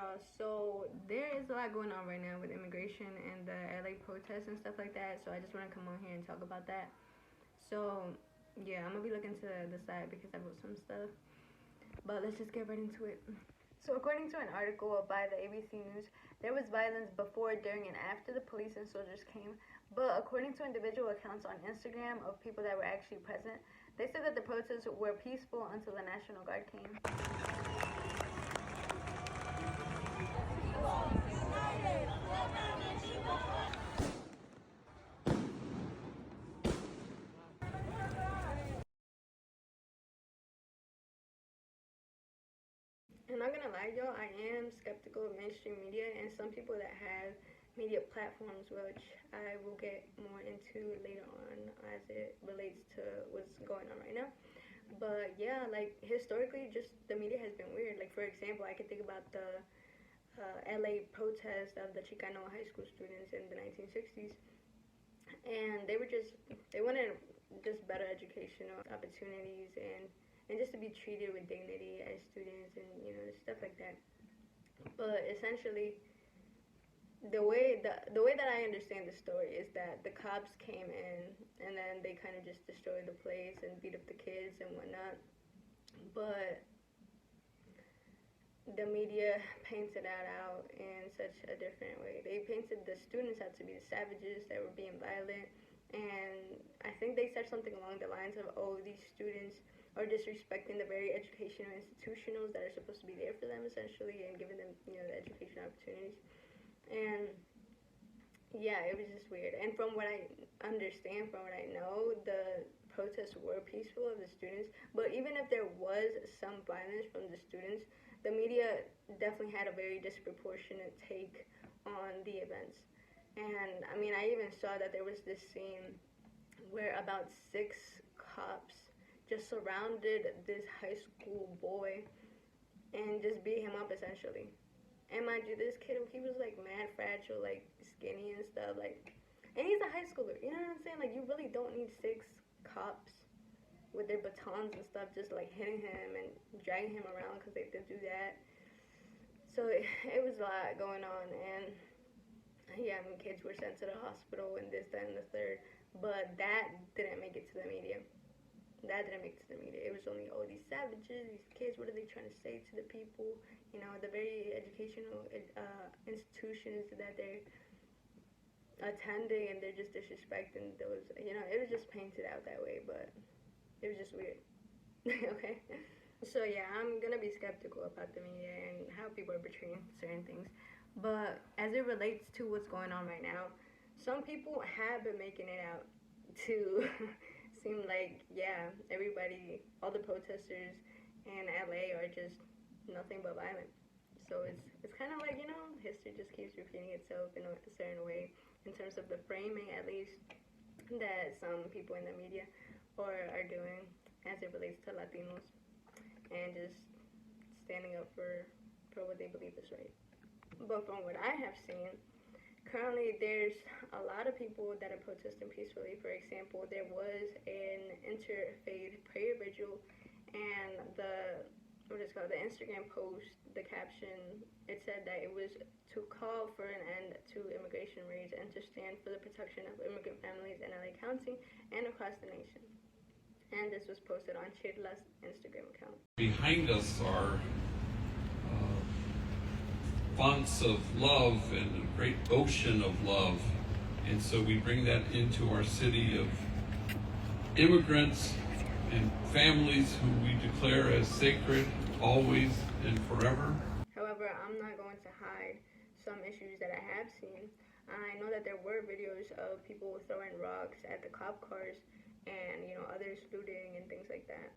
y'all. So there is a lot going on right now with immigration and the LA protests and stuff like that. So I just want to come on here and talk about that. So yeah, I'm gonna be looking to the side because I wrote some stuff. But let's just get right into it. So according to an article by the ABC News, there was violence before, during, and after the police and soldiers came. But according to individual accounts on Instagram of people that were actually present, they said that the protests were peaceful until the National Guard came. I'm not gonna lie, y'all, I am skeptical of mainstream media and some people that have media platforms, which I will get more into later on as it relates to what's going on right now. But yeah, like historically, just the media has been weird. Like for example, I could think about the LA protest of the Chicano high school students in the 1960s, and they wanted just better educational opportunities and just to be treated with dignity as students and stuff like that. But essentially, the way that I understand the story is that the cops came in and then they kind of just destroyed the place and beat up the kids and whatnot. But the media painted that out in such a different way. They painted the students out to be the savages that were being violent, and I think they said something along the lines of, oh, these students are disrespecting the very educational institutionals that are supposed to be there for them, essentially, and giving them, the educational opportunities. And yeah, it was just weird. And from what I understand, from what I know, the protests were peaceful of the students. But even if there was some violence from the students, the media definitely had a very disproportionate take on the events. And I mean, I even saw that there was this scene where about 6 cops just surrounded this high school boy and just beat him up, essentially. And mind you, this kid, he was like mad fragile, like skinny and stuff, like, and he's a high schooler, you know what I'm saying? Like, you really don't need 6 cops with their batons and stuff just like hitting him and dragging him around because they did do that. So it was a lot going on, and yeah, I mean, kids were sent to the hospital and this, that, and the third, but that didn't make it to the media. That didn't make it to the media. It was only, oh, these savages, these kids, what are they trying to say to the people? The very educational institutions that they're attending, and they're just disrespecting those. It was just painted out that way, but it was just weird. Okay? So yeah, I'm gonna be skeptical about the media and how people are portraying certain things. But as it relates to what's going on right now, some people have been making it out to seem like, yeah, everybody, all the protesters in LA are just nothing but violent. So it's kind of like, history just keeps repeating itself in a certain way, in terms of the framing, at least, that some people in the media are doing as it relates to Latinos, and just standing up for what they believe is right. But from what I have seen, currently there's a lot of people that are protesting peacefully. For example, there was an interfaith prayer vigil, and the Instagram post, the caption, it said that it was to call for an end to immigration raids and to stand for the protection of immigrant families in LA County and across the nation. And this was posted on Chidla's Instagram account. Behind us are fonts of love and a great ocean of love. And so we bring that into our city of immigrants and families who we declare as sacred, always and forever. However, I'm not going to hide some issues that I have seen. I know that there were videos of people throwing rocks at the cop cars and, others looting and things like that.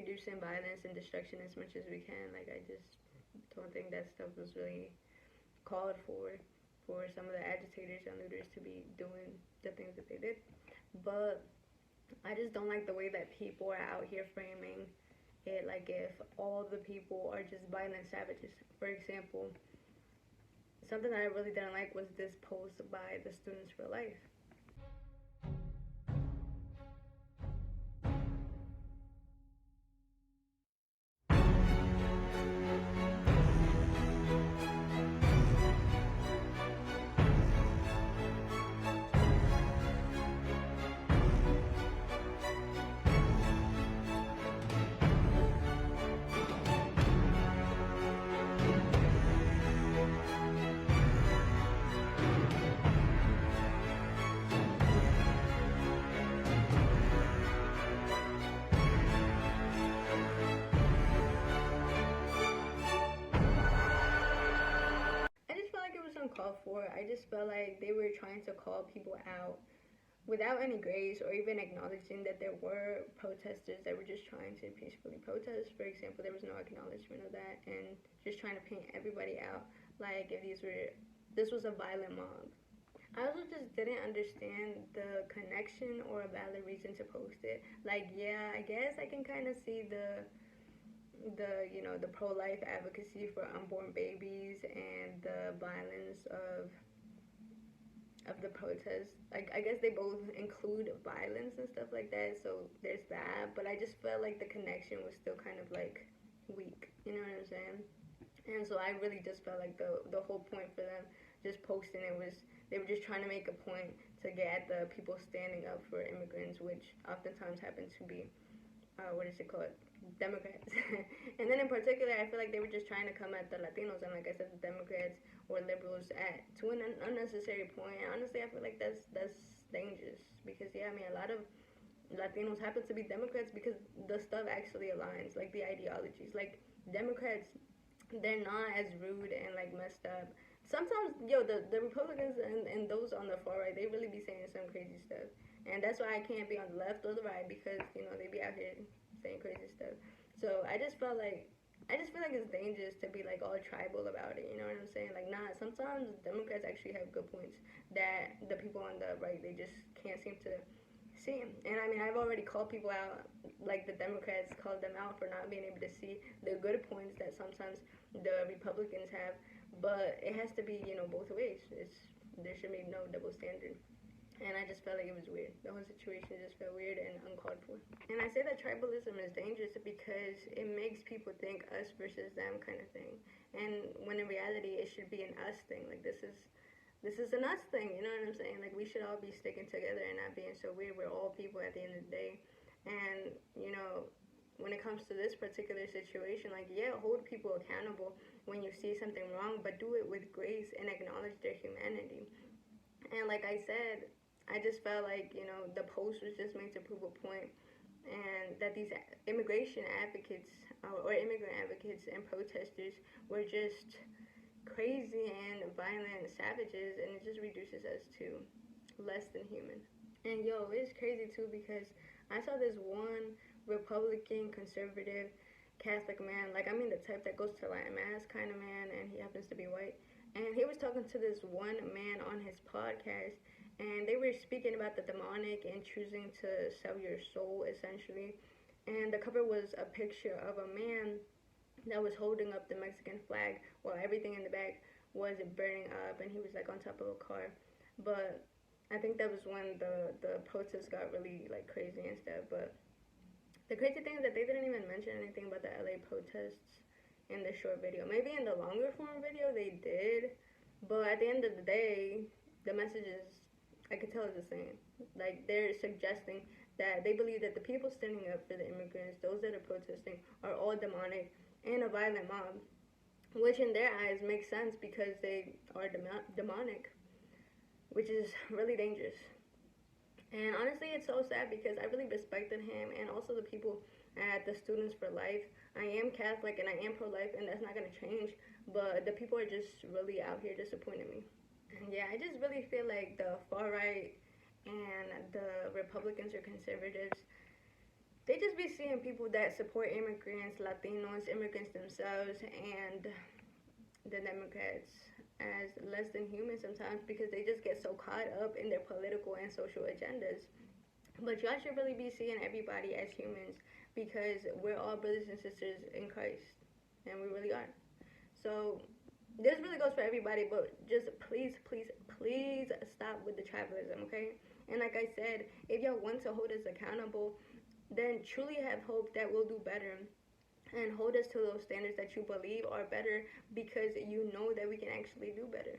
reducing violence and destruction as much as we can. Like, I just don't think that stuff was really called for some of the agitators and looters to be doing the things that they did. But I just don't like the way that people are out here framing it like if all the people are just violent savages. For example, something that I really didn't like was this post by the Students for Life. I just felt like it was uncalled for. I just felt like they were trying to call people out without any grace or even acknowledging that there were protesters that were just trying to peacefully protest. For example, there was no acknowledgement of that, and just trying to paint everybody out like if this was a violent mob. I also just didn't understand the connection or a valid reason to post it. Like, yeah, I guess I can kind of see the pro-life advocacy for unborn babies and the violence of the protests. Like, I guess they both include violence and stuff like that, so there's that. But I just felt like the connection was still kind of like weak. You know what I'm saying? And so I really just felt like the whole point for them just posting it was they were just trying to make a point to get at the people standing up for immigrants, which oftentimes happen to be what is it called? Democrats. And then in particular, I feel like they were just trying to come at the Latinos and, like I said, the Democrats or liberals to an unnecessary point. And honestly, I feel like that's dangerous because yeah, I mean, a lot of Latinos happen to be Democrats because the stuff actually aligns, like the ideologies. Like Democrats, they're not as rude and like messed up. Sometimes, the Republicans and those on the far right, they really be saying some crazy stuff. And that's why I can't be on the left or the right because, they be out here saying crazy stuff. So I just feel like it's dangerous to be like all tribal about it. You know what I'm saying? Like, nah. Sometimes Democrats actually have good points that the people on the right they just can't seem to see. And I mean, I've already called people out, like the Democrats called them out for not being able to see the good points that sometimes the Republicans have. But it has to be both ways. There should be no double standard. And I just felt like it was weird. The whole situation just felt weird and uncalled for. And I say that tribalism is dangerous because it makes people think us versus them kind of thing. And when in reality, it should be an us thing. Like, this is an us thing, you know what I'm saying? Like, we should all be sticking together and not being so weird. We're all people at the end of the day. And, when it comes to this particular situation, like, yeah, hold people accountable when you see something wrong, but do it with grace and acknowledge their humanity. And like I said, I just felt like, the post was just made to prove a point, and that these immigration advocates or immigrant advocates and protesters were just crazy and violent savages, and it just reduces us to less than human. And it's crazy too because I saw this one Republican conservative Catholic man, like I mean the type that goes to Latin mass kind of man, and he happens to be white. And he was talking to this one man on his podcast, and they were speaking about the demonic and choosing to sell your soul essentially. And the cover was a picture of a man that was holding up the Mexican flag while everything in the back was burning up, and he was like on top of a car. But I think that was when the protests got really like crazy and stuff. But the crazy thing is that they didn't even mention anything about the LA protests in the short video. Maybe in the longer form video they did, but at the end of the day, the message is, I could tell it's the same. Like, they're suggesting that they believe that the people standing up for the immigrants, those that are protesting, are all demonic and a violent mob, which in their eyes makes sense because they are demonic, which is really dangerous. And honestly, it's so sad because I really respected him and also the people at the Students for Life. I am Catholic and I am pro-life, and that's not going to change, but the people are just really out here disappointing me. And yeah, I just really feel like the far right and the Republicans or conservatives, they just just be seeing people that support immigrants, Latinos, immigrants themselves, and the Democrats as less than human sometimes because they just get so caught up in their political and social agendas. But y'all should really be seeing everybody as humans because we're all brothers and sisters in Christ, and we really are. So this really goes for everybody, but just please, please, please stop with the tribalism, okay? And like I said, if y'all want to hold us accountable, then truly have hope that we'll do better and hold us to those standards that you believe are better because you know that we can actually do better.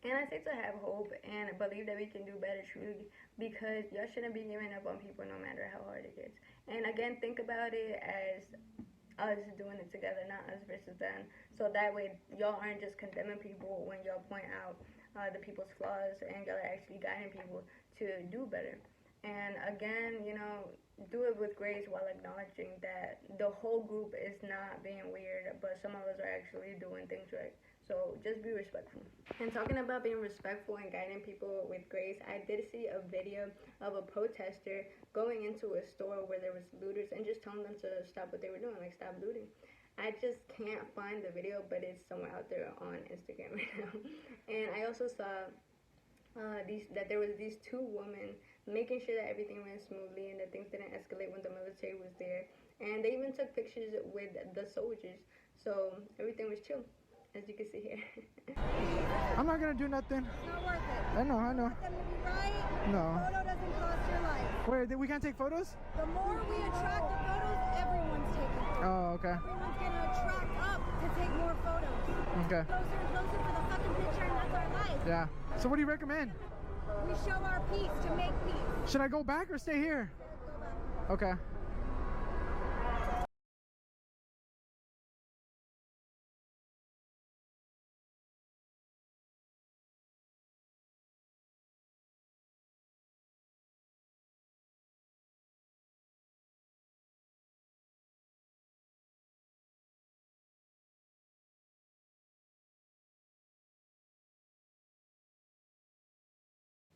And I say to have hope and believe that we can do better truly because y'all shouldn't be giving up on people no matter how hard it gets. And again, think about it as us doing it together, not us versus them. So that way, y'all aren't just condemning people when y'all point out the people's flaws and y'all are actually guiding people to do better. And again, do it with grace while acknowledging that the whole group is not being weird, but some of us are actually doing things right. So just be respectful. And talking about being respectful and guiding people with grace, I did see a video of a protester going into a store where there was looters and just telling them to stop what they were doing, like stop looting. I just can't find the video, but it's somewhere out there on Instagram right now. And I also saw that there was these two women making sure that everything ran smoothly and that things didn't escalate when the military was there. And they even took pictures with the soldiers, so everything was chill, as you can see here. I'm not gonna do nothing. It's not worth it. I know. You want them to be right? No. A photo doesn't cost your life. Wait, we can't take photos? The more we attract the photos, everyone's taking photos. Oh, okay. Everyone's gonna attract up to take more photos. Okay. Closer and closer for the fucking picture, and that's our life. Yeah. So what do you recommend? We show our peace to make peace. Should I go back or stay here? Go back. Okay.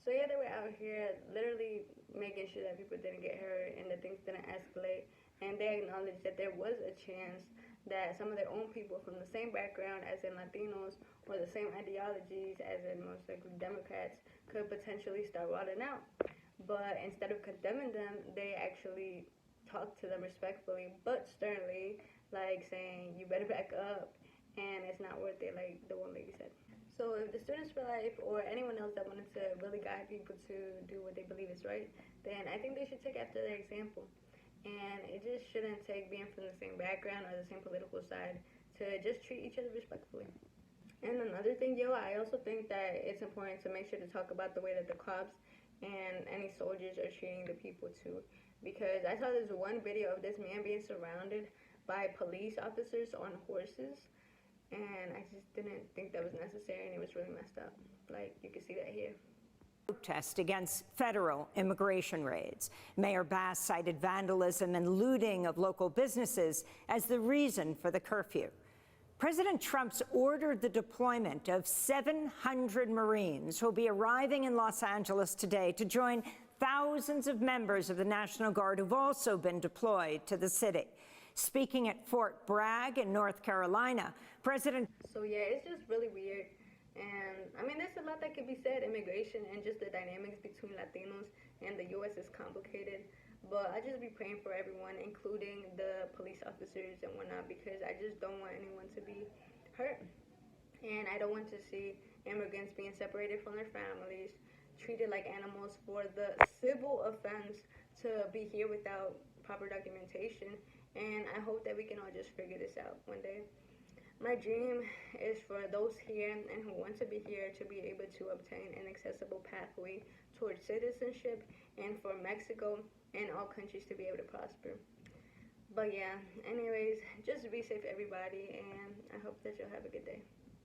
So yeah, they were out here literally making sure that people didn't get hurt and that things didn't escalate. And they acknowledged that there was a chance that some of their own people from the same background as in Latinos or the same ideologies as in most likely Democrats could potentially start wilding out. But instead of condemning them, they actually talked to them respectfully but sternly, like saying, you better back up and it's not worth it, like the one lady said. So if the Students for Life or anyone else that wanted to really guide people to do what they believe is right, then I think they should take after their example. And it just shouldn't take being from the same background or the same political side to just treat each other respectfully. And another thing, I also think that it's important to make sure to talk about the way that the cops and any soldiers are treating the people too. Because I saw this one video of this man being surrounded by police officers on horses. And I just didn't think that was necessary, and it was really messed up. Like, you can see that here. Protest against federal immigration raids. Mayor Bass cited vandalism and looting of local businesses as the reason for the curfew. President Trump's ordered the deployment of 700 Marines who will be arriving in Los Angeles today to join thousands of members of the National Guard who've also been deployed to the city. Speaking at Fort Bragg in North Carolina, President... So yeah, it's just really weird. And I mean, there's a lot that could be said. Immigration and just the dynamics between Latinos and the U.S. is complicated. But I just be praying for everyone, including the police officers and whatnot, because I just don't want anyone to be hurt. And I don't want to see immigrants being separated from their families, treated like animals for the civil offense to be here without proper documentation. And I hope that we can all just figure this out one day. My dream is for those here and who want to be here to be able to obtain an accessible pathway towards citizenship, and for Mexico and all countries to be able to prosper. But yeah, anyways, just be safe everybody, and I hope that you'll have a good day.